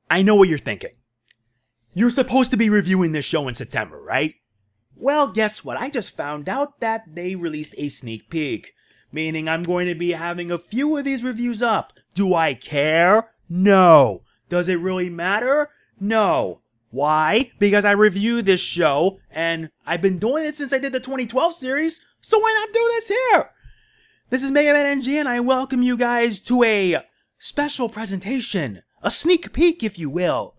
I know what you're thinking. You're supposed to be reviewing this show in September, right? Well, guess what? I just found out that they released a sneak peek, meaning I'm going to be having a few of these reviews up. Do I care? No. Does it really matter? No. Why? Because I review this show, and I've been doing it since I did the 2012 series, so why not do this here? This is Mega Man NG, and I welcome you guys to a special presentation, a sneak peek, if you will.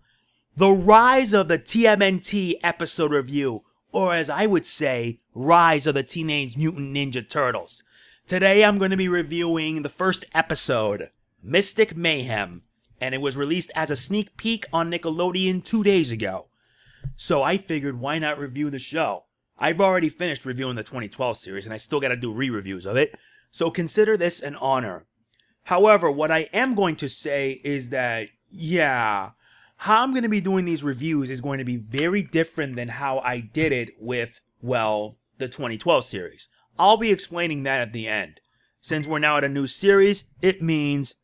The Rise of the TMNT episode review, or as I would say, Rise of the Teenage Mutant Ninja Turtles. Today I'm going to be reviewing the first episode, Mystic Mayhem, and it was released as a sneak peek on Nickelodeon 2 days ago. So I figured, why not review the show? I've already finished reviewing the 2012 series, and I still gotta do re-reviews of it, so consider this an honor. However, what I am going to say is that, how I'm going to be doing these reviews is going to be very different than how I did it with, well, the 2012 series. I'll be explaining that at the end. Since we're now at a new series, it means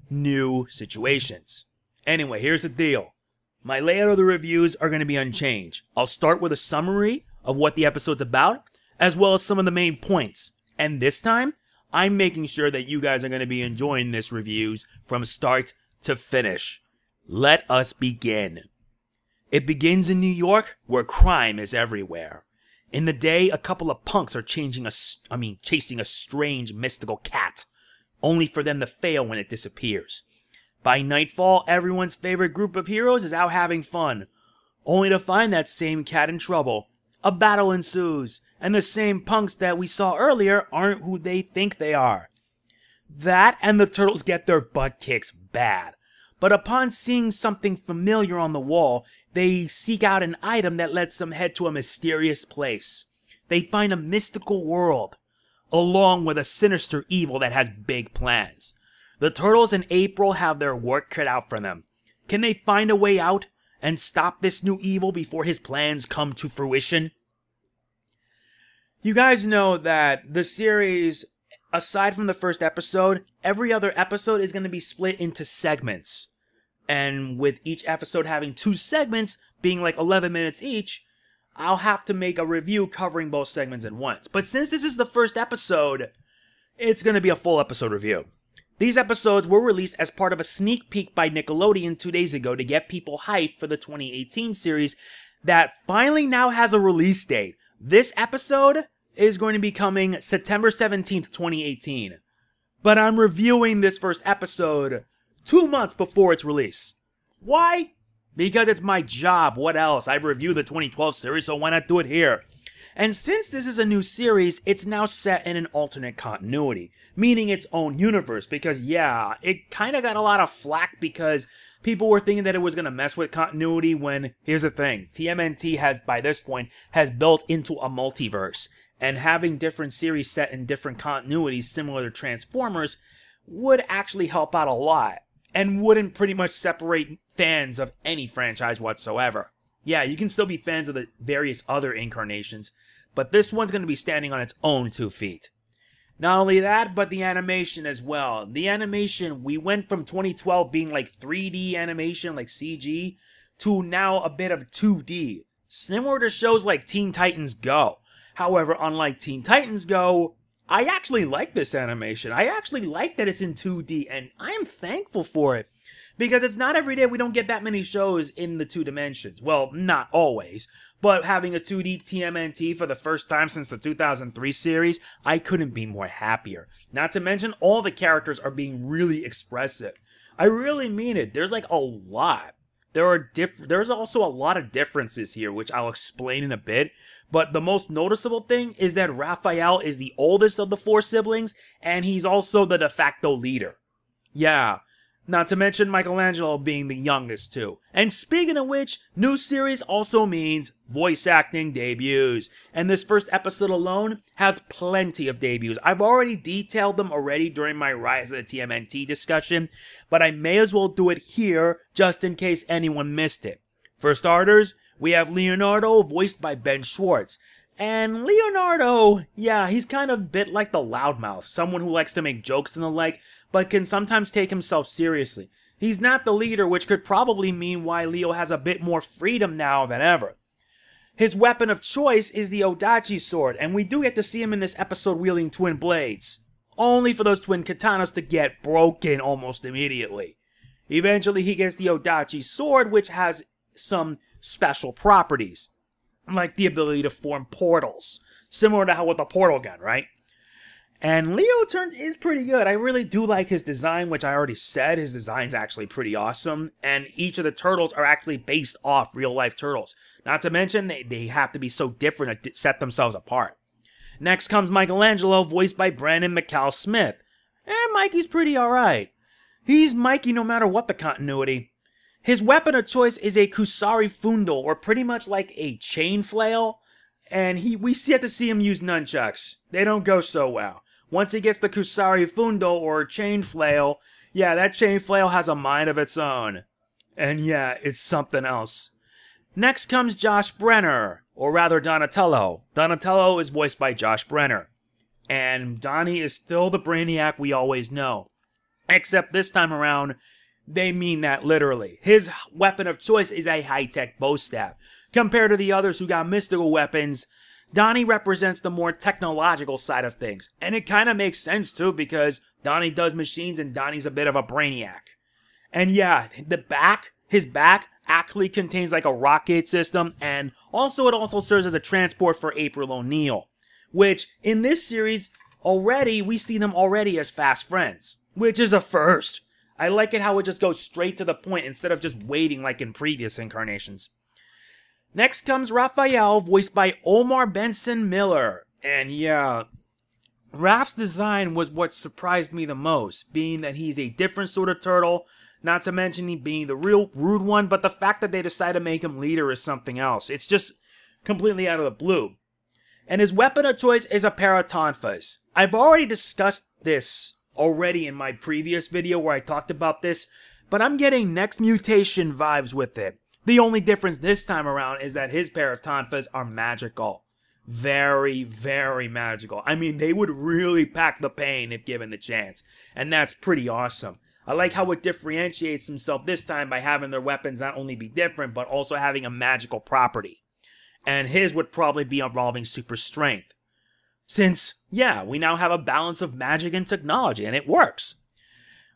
new situations. Anyway, here's the deal. My layout of the reviews are going to be unchanged. I'll start with a summary of what the episode's about, as well as some of the main points. And this time, I'm making sure that you guys are going to be enjoying this reviews from start to finish. Let us begin. It begins in New York, where crime is everywhere. In the day, a couple of punks are chasing a strange mystical cat, only for them to fail when it disappears. By nightfall, everyone's favorite group of heroes is out having fun, only to find that same cat in trouble. A battle ensues, and the same punks that we saw earlier aren't who they think they are. That and the turtles get their butt kicks bad. But upon seeing something familiar on the wall, they seek out an item that lets them head to a mysterious place. They find a mystical world, along with a sinister evil that has big plans. The Turtles and April have their work cut out for them. Can they find a way out and stop this new evil before his plans come to fruition? You guys know that the series, aside from the first episode, every other episode is going to be split into segments. And with each episode having 2 segments, being like 11 minutes each, I'll have to make a review covering both segments at once. But since this is the first episode, it's going to be a full episode review. These episodes were released as part of a sneak peek by Nickelodeon 2 days ago to get people hyped for the 2018 series that finally now has a release date. This episode is going to be coming September 17th, 2018. But I'm reviewing this first episode 2 months before its release. Why? Because it's my job. What else? I've reviewed the 2012 series, so why not do it here? And since this is a new series, it's now set in an alternate continuity, meaning its own universe, because it kind of got a lot of flack because people were thinking that it was going to mess with continuity when, here's the thing, TMNT has, by this point, has built into a multiverse, and having different series set in different continuities similar to Transformers would actually help out a lot, and wouldn't pretty much separate fans of any franchise whatsoever. Yeah, you can still be fans of the various other incarnations, but this one's going to be standing on its own 2 feet. Not only that, but the animation as well. The animation, we went from 2012 being like 3D animation, like CG, to now a bit of 2D, similar to shows like Teen Titans Go. However, unlike Teen Titans Go, I actually like this animation. I actually like that it's in 2D, and I'm thankful for it. Because it's not every day we don't get that many shows in the 2 dimensions. Well, not always. But having a 2D TMNT for the first time since the 2003 series, I couldn't be more happier. Not to mention, all the characters are being really expressive. I really mean it. There's like a lot. There's also a lot of differences here, which I'll explain in a bit. But the most noticeable thing is that Raphael is the oldest of the 4 siblings, and he's also the de facto leader. Yeah. Not to mention Michelangelo being the youngest too. And speaking of which, new series also means voice acting debuts. And this first episode alone has plenty of debuts. I've already detailed them during my Rise of the TMNT discussion, but I may as well do it here just in case anyone missed it. For starters, we have Leonardo, voiced by Ben Schwartz. And Leonardo, he's kind of a bit like the loudmouth, someone who likes to make jokes and the like, but can sometimes take himself seriously. He's not the leader, which could probably mean why Leo has a bit more freedom now than ever. His weapon of choice is the Odachi sword, and we do get to see him in this episode wielding twin blades. Only for those twin katanas to get broken almost immediately. Eventually he gets the Odachi sword, which has some special properties, like the ability to form portals, similar to how with the portal gun, right? And Leo is pretty good. I really do like his design, which I already said. His design's actually pretty awesome. And each of the turtles are actually based off real-life turtles. Not to mention, they have to be so different to set themselves apart. Next comes Michelangelo, voiced by Brandon McCall-Smith. And Mikey's pretty alright. He's Mikey no matter what the continuity. His weapon of choice is a Kusari Fundo, or pretty much like a chain flail. And we get to see him use nunchucks. They don't go so well. Once he gets the Kusari Fundo, or chain flail, yeah, that chain flail has a mind of its own. And yeah, it's something else. Next comes Josh Brenner, or rather Donatello. Donatello is voiced by Josh Brenner. And Donnie is still the Brainiac we always know. Except this time around, they mean that literally. His weapon of choice is a high-tech bow staff. Compared to the others who got mystical weapons, Donnie represents the more technological side of things. And it kind of makes sense too, because Donnie does machines and Donnie's a bit of a brainiac. And yeah, his back actually contains like a rocket system, and also it also serves as a transport for April O'Neil. Which, in this series, we see them already as fast friends. Which is a first. I like it how it just goes straight to the point instead of just waiting like in previous incarnations. Next comes Raphael, voiced by Omar Benson Miller. And yeah, Raph's design was what surprised me the most, being that he's a different sort of turtle, not to mention he being the real rude one, but the fact that they decided to make him leader is something else. It's just completely out of the blue. And his weapon of choice is a pair of tonfas. I've already discussed this already in my previous video where I talked about this, but I'm getting Next Mutation vibes with it. The only difference this time around is that his pair of tonfas are magical. Very, very magical. I mean, they would really pack the pain if given the chance. And that's pretty awesome. I like how it differentiates himself this time by having their weapons not only be different, but also having a magical property. And his would probably be involving super strength. Since, yeah, we now have a balance of magic and technology, and it works.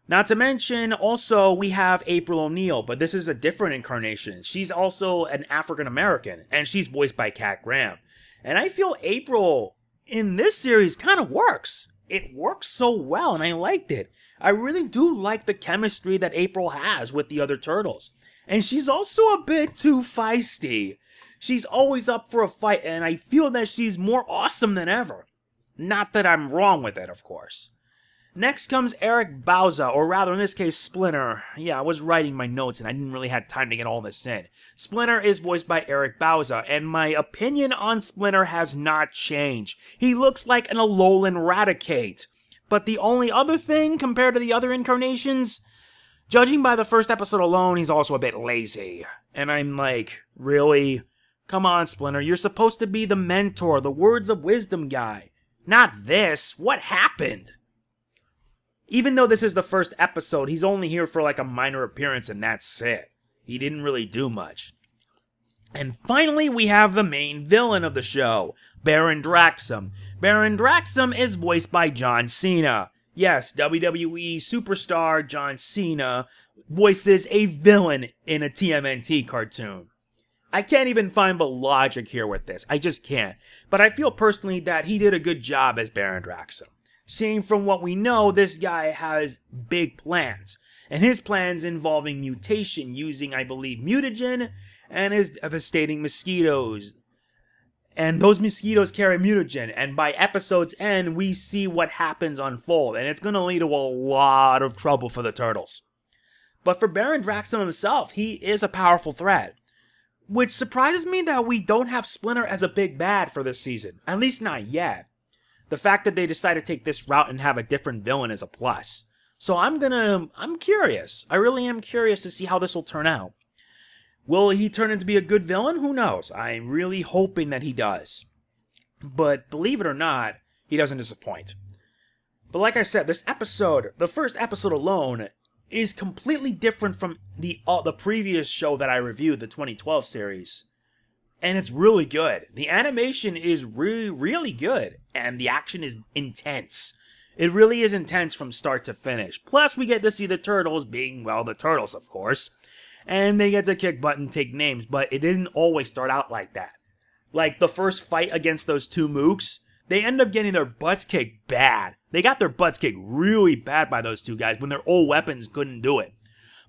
Not to mention, also, we have April O'Neil, but this is a different incarnation. She's also an African-American, and she's voiced by Kat Graham. And I feel April in this series kind of works. It works so well, and I liked it. I really do like the chemistry that April has with the other turtles. And she's also a bit too feisty. She's always up for a fight, and I feel that she's more awesome than ever. Not that I'm wrong with it, of course. Next comes Eric Bauza, or rather in this case, Splinter. Yeah, I was writing my notes and I didn't really have time to get all this in. Splinter is voiced by Eric Bauza, and my opinion on Splinter has not changed. He looks like an Alolan Raticate. But the only other thing, compared to the other incarnations, judging by the first episode alone, he's also a bit lazy. And I'm like, really? Come on, Splinter, you're supposed to be the mentor, the words of wisdom guy. Not this. What happened? Even though this is the first episode, he's only here for like a minor appearance and that's it. He didn't really do much. And finally, we have the main villain of the show, Baron Draxum. Baron Draxum is voiced by John Cena. Yes, WWE superstar John Cena voices a villain in a TMNT cartoon. I can't even find the logic here with this. I just can't. But I feel personally that he did a good job as Baron Draxum. Seeing from what we know, this guy has big plans. And his plans involving mutation using, I believe, mutagen and his devastating mosquitoes. And those mosquitoes carry mutagen. And by episode's end, we see what happens unfold. And it's going to lead to a lot of trouble for the turtles. But for Baron Draxum himself, he is a powerful threat. Which surprises me that we don't have Splinter as a big bad for this season. At least not yet. The fact that they decided to take this route and have a different villain is a plus. So I'm curious. I really am curious to see how this will turn out. Will he turn into be a good villain? Who knows? I'm really hoping that he does. But believe it or not, he doesn't disappoint. But like I said, this episode, the first episode alone, is completely different from the previous show that I reviewed, the 2012 series. And it's really good. The animation is really good, and the action is intense. It really is intense from start to finish. Plus, we get to see the turtles being, well, the turtles, of course. And they get to kick butt and take names, but it didn't always start out like that. Like, the first fight against those two mooks, they end up getting their butts kicked bad. They got their butts kicked really bad by those two guys when their old weapons couldn't do it.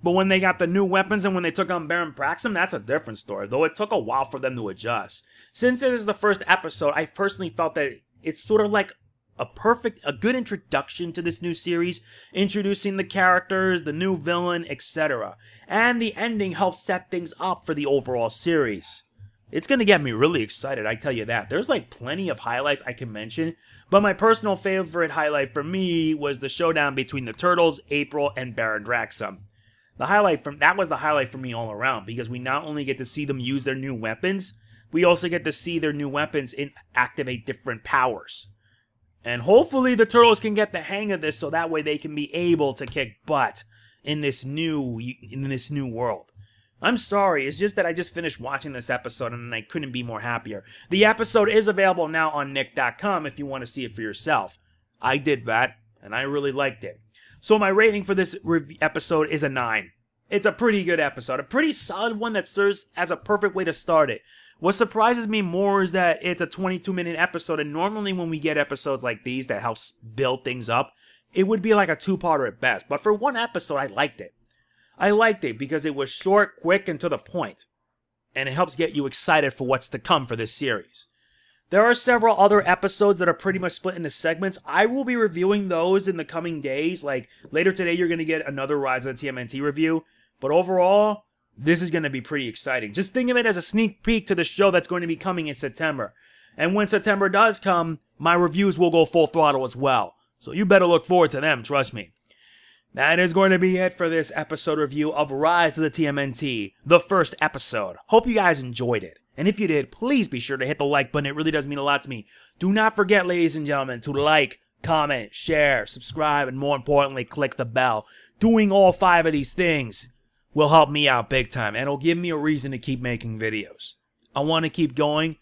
But when they got the new weapons and when they took on Baron Praxum, that's a different story, though it took a while for them to adjust. Since it is the first episode, I personally felt that it's sort of like a good introduction to this new series, introducing the characters, the new villain, etc. And the ending helps set things up for the overall series. It's going to get me really excited, I tell you that. There's like plenty of highlights I can mention, but my personal favorite highlight for me was the showdown between the Turtles, April, and Baron Praxum. That was the highlight for me all around, because we not only get to see them use their new weapons, we also get to see their new weapons activate different powers. And hopefully the Turtles can get the hang of this so that way they can be able to kick butt in this new world. I'm sorry, it's just that I just finished watching this episode and I couldn't be more happier. The episode is available now on Nick.com if you want to see it for yourself. I did that, and I really liked it. So my rating for this episode is a 9. It's a pretty good episode, a pretty solid one that serves as a perfect way to start it. What surprises me more is that it's a 22-minute episode, and normally when we get episodes like these that help build things up, it would be like a 2-parter at best. But for one episode, I liked it. I liked it because it was short, quick, and to the point. And it helps get you excited for what's to come for this series. There are several other episodes that are pretty much split into segments. I will be reviewing those in the coming days. Like, later today, you're going to get another Rise of the TMNT review. But overall, this is going to be pretty exciting. Just think of it as a sneak peek to the show that's going to be coming in September. And when September does come, my reviews will go full throttle as well. So you better look forward to them, trust me. That is going to be it for this episode review of Rise of the TMNT, the first episode. Hope you guys enjoyed it. And if you did, please be sure to hit the like button. It really does mean a lot to me. Do not forget, ladies and gentlemen, to like, comment, share, subscribe, and more importantly, click the bell. Doing all 5 of these things will help me out big time, and it'll give me a reason to keep making videos. I want to keep going,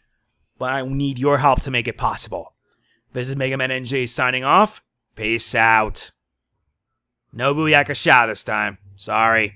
but I need your help to make it possible. This is Mega Man NG signing off. Peace out. No Booyakasha this time. Sorry.